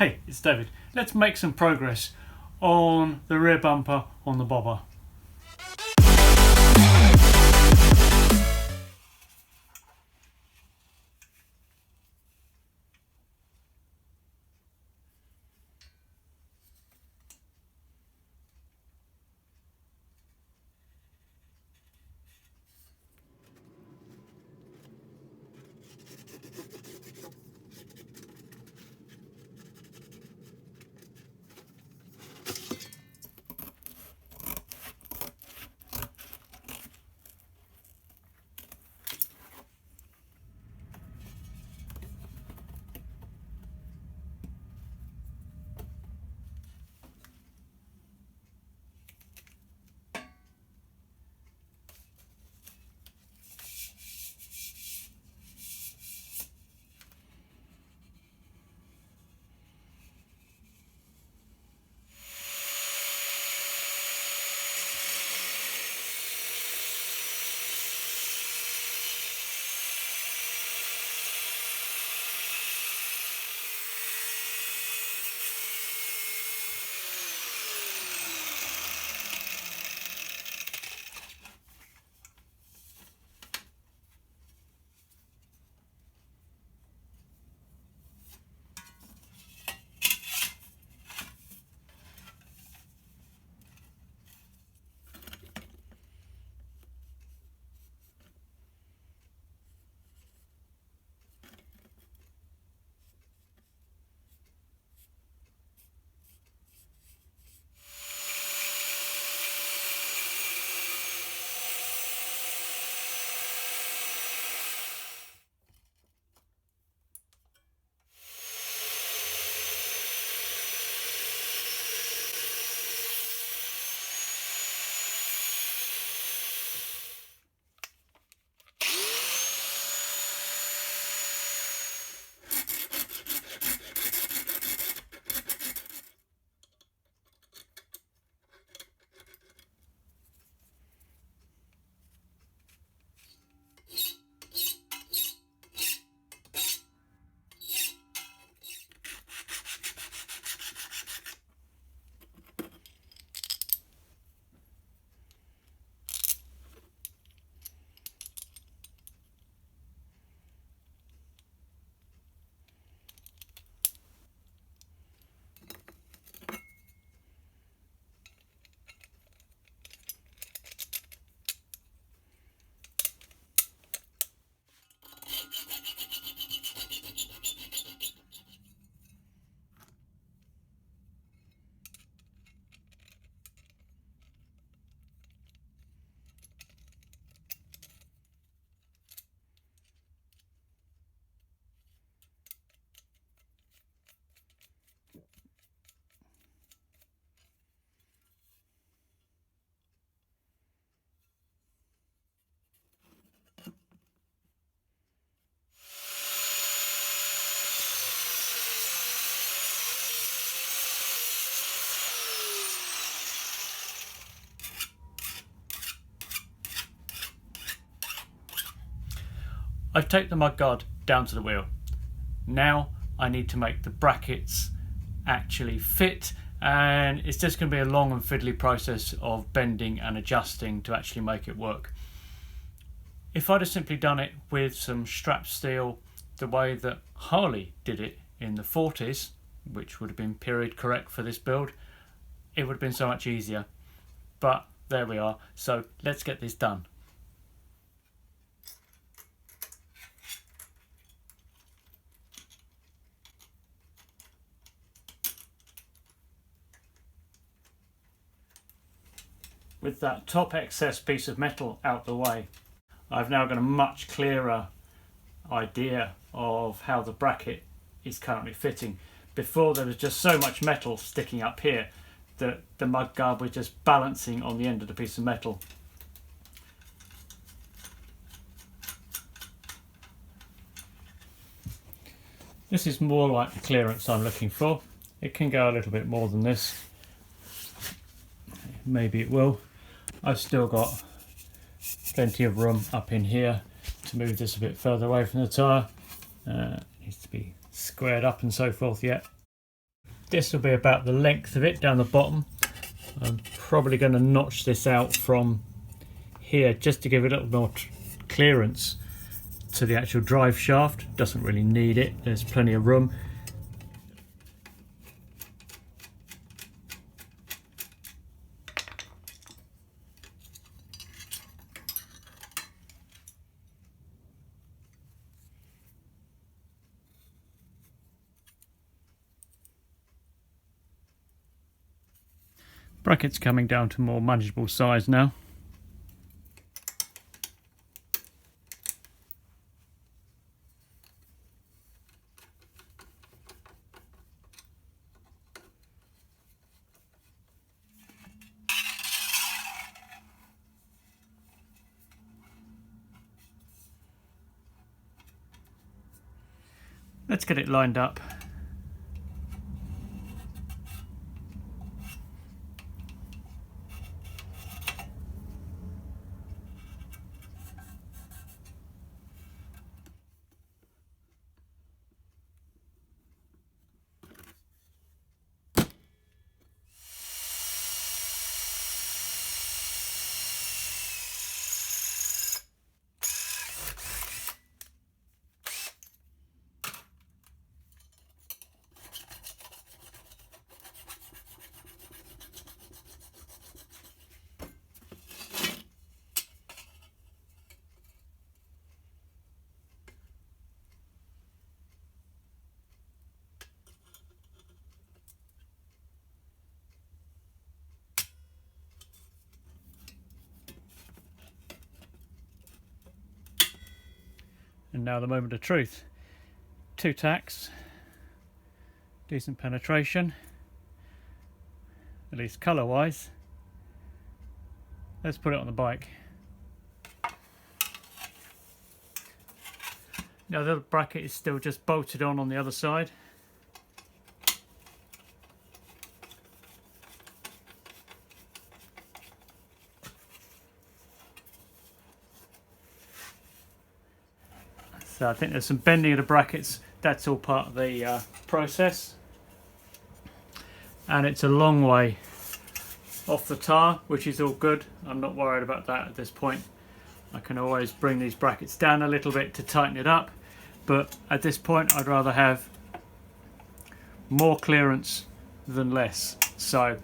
Hey, it's David. Let's make some progress on the rear bumper on the Bobber. I've taped the mudguard down to the wheel. Now I need to make the brackets actually fit, and it's just going to be a long and fiddly process of bending and adjusting to actually make it work. If I'd have simply done it with some strap steel the way that Harley did it in the 40s, which would have been period correct for this build, it would have been so much easier. But there we are, so let's get this done. With that top excess piece of metal out the way, I've now got a much clearer idea of how the bracket is currently fitting. Before, there was just so much metal sticking up here that the mudguard was just balancing on the end of the piece of metal. This is more like the clearance I'm looking for. It can go a little bit more than this. Maybe it will. I've still got plenty of room up in here to move this a bit further away from the tyre. Needs to be squared up and so forth yet. this will be about the length of it down the bottom. I'm probably going to notch this out from here just to give it a little more clearance to the actual drive shaft. Doesn't really need it, there's plenty of room. Brackets coming down to more manageable size now. Let's get it lined up. And now the moment of truth. 2 tacks, decent penetration, at least colour wise. Let's put it on the bike. Now the bracket is still just bolted on the other side. So I think there's some bending of the brackets, that's all part of the process. And it's a long way off the tyre, which is all good. I'm not worried about that at this point. I can always bring these brackets down a little bit to tighten it up, but at this point I'd rather have more clearance than less. So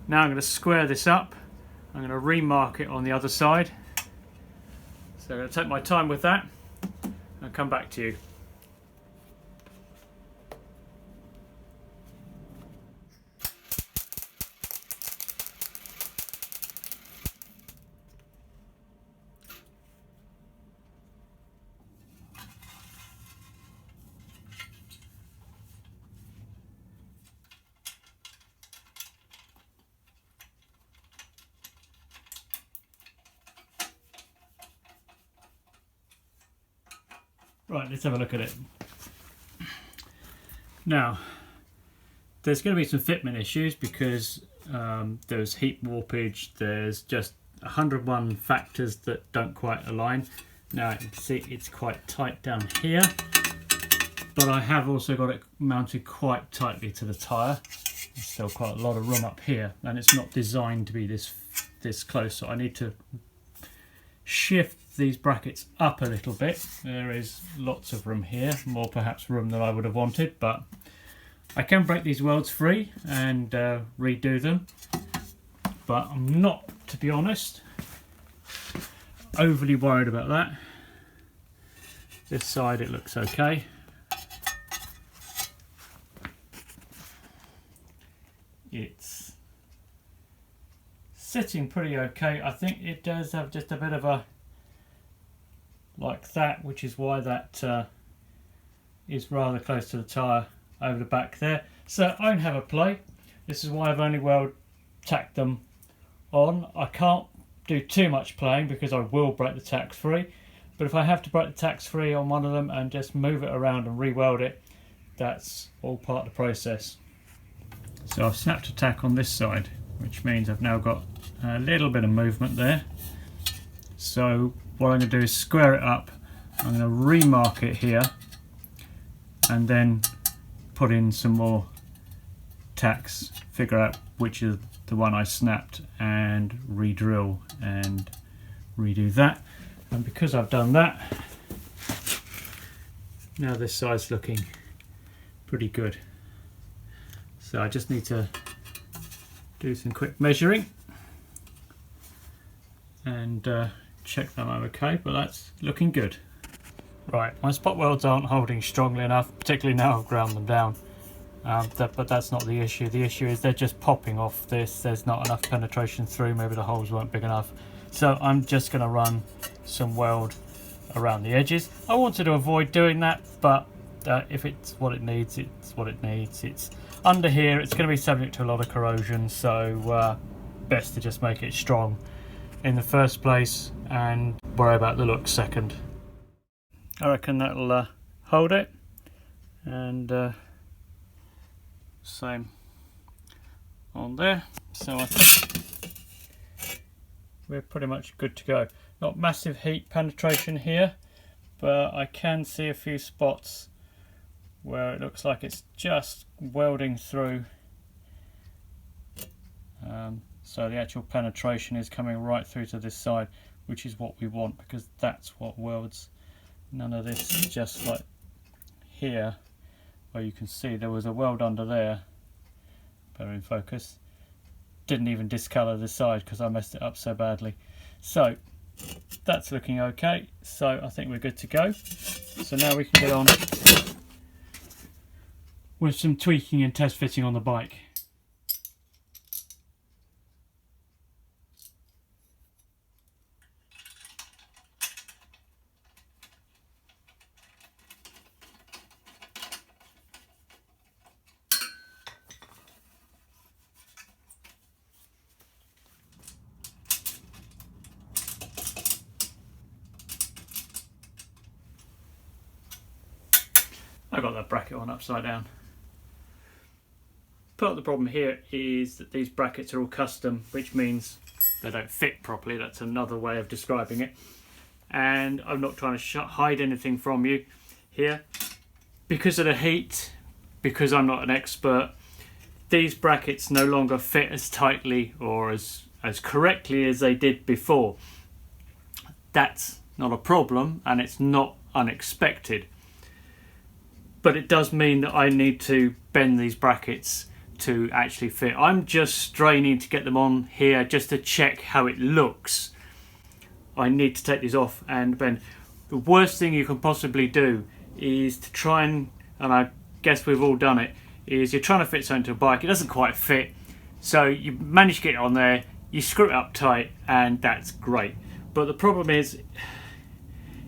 now I'm going to square this up. I'm going to remark it on the other side. So I'm going to take my time with that. I'll come back to you. Right, let's have a look at it. Now, there's going to be some fitment issues because there's heat warpage, there's just 101 factors that don't quite align. Now you can see it's quite tight down here, but I have also got it mounted quite tightly to the tyre. There's still quite a lot of room up here, and it's not designed to be this close, so I need to shift these brackets up a little bit. There is lots of room here, more perhaps room than I would have wanted, but I can break these welds free and redo them, but I'm not, to be honest, overly worried about that. This side it looks okay. It's sitting pretty okay. I think it does have just a bit of a like that, which is why that is rather close to the tyre over the back there. So I don't have a play. This is why I've only weld tacked them on. I can't do too much playing because I will break the tacks free, but if I have to break the tacks free on one of them and just move it around and re-weld it, that's all part of the process. So I've snapped a tack on this side, which means I've now got a little bit of movement there. So what I'm going to do is square it up. I'm going to remark it here and then put in some more tacks, figure out which is the one I snapped, and re-drill and redo that. And because I've done that, now this side's looking pretty good. So I just need to do some quick measuring and check that I'm okay, but that's looking good. Right, my spot welds aren't holding strongly enough, particularly now I've ground them down. But that's not the issue. The issue is they're just popping off this. There's not enough penetration through. Maybe the holes weren't big enough. So I'm just going to run some weld around the edges. I wanted to avoid doing that, but if it's what it needs, it's what it needs. It's under here. It's going to be subject to a lot of corrosion, so best to just make it strong in the first place and worry about the look second. I reckon that'll hold it, and same on there. So I think we're pretty much good to go. Not massive heat penetration here, but I can see a few spots where it looks like it's just welding through. So the actual penetration is coming right through to this side, which is what we want, because that's what welds. None of this, just like here, where you can see there was a weld under there, better in focus, didn't even discolour the side because I messed it up so badly. So that's looking okay, so I think we're good to go. So now we can get on with some tweaking and test fitting on the bike. I got that bracket on upside down. Part of the problem here is that these brackets are all custom, which means they don't fit properly. That's another way of describing it. And I'm not trying to hide anything from you here. Because of the heat, because I'm not an expert, these brackets no longer fit as tightly or as correctly as they did before. That's not a problem, and it's not unexpected. But it does mean that I need to bend these brackets to actually fit. I'm just straining to get them on here just to check how it looks. I need to take these off and bend. The worst thing you can possibly do is to try and I guess we've all done it, is you're trying to fit something to a bike, it doesn't quite fit, so you manage to get it on there, you screw it up tight, and that's great. But the problem is,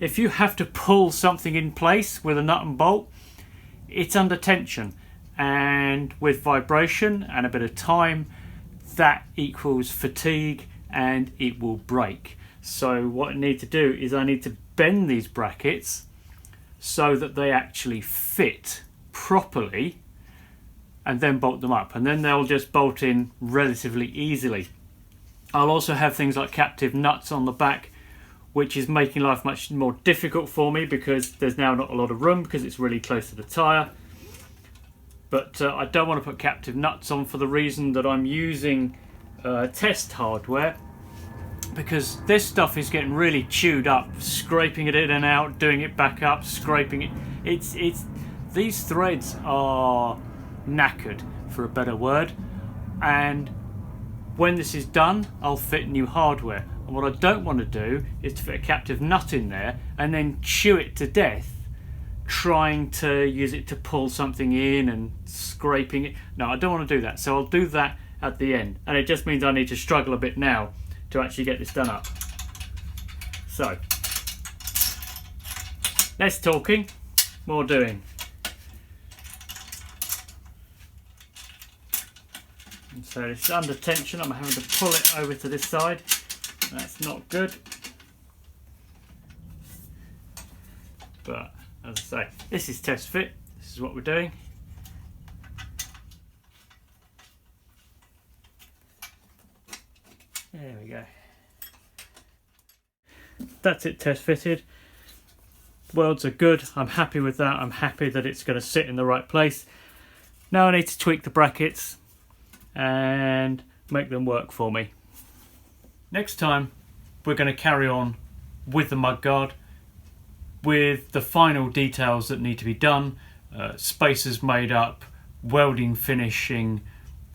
if you have to pull something in place with a nut and bolt, it's under tension, and with vibration and a bit of time, that equals fatigue and it will break. So what I need to do is I need to bend these brackets so that they actually fit properly, and then bolt them up, and then they'll just bolt in relatively easily. I'll also have things like captive nuts on the back, which is making life much more difficult for me because there's now not a lot of room because it's really close to the tyre. But I don't want to put captive nuts on for the reason that I'm using test hardware, because this stuff is getting really chewed up, scraping it in and out, doing it back up, scraping it. It's these threads are knackered, for a better word, and when this is done, I'll fit new hardware. And what I don't want to do is to fit a captive nut in there and then chew it to death trying to use it to pull something in and scraping it. No, I don't want to do that, so I'll do that at the end, and it just means I need to struggle a bit now to actually get this done up. So less talking, more doing. And so it's under tension, I'm having to pull it over to this side. That's not good. But as I say, this is test fit. This is what we're doing. There we go. That's it, test fitted. Welds are good. I'm happy with that. I'm happy that it's going to sit in the right place. Now I need to tweak the brackets and make them work for me. Next time we're going to carry on with the mudguard with the final details that need to be done, spacers made up, welding, finishing,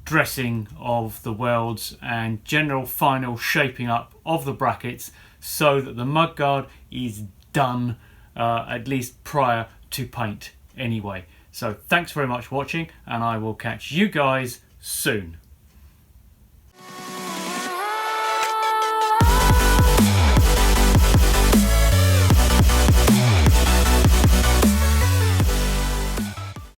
dressing of the welds and general final shaping up of the brackets so that the mudguard is done at least prior to paint anyway. So thanks very much for watching, and I will catch you guys soon.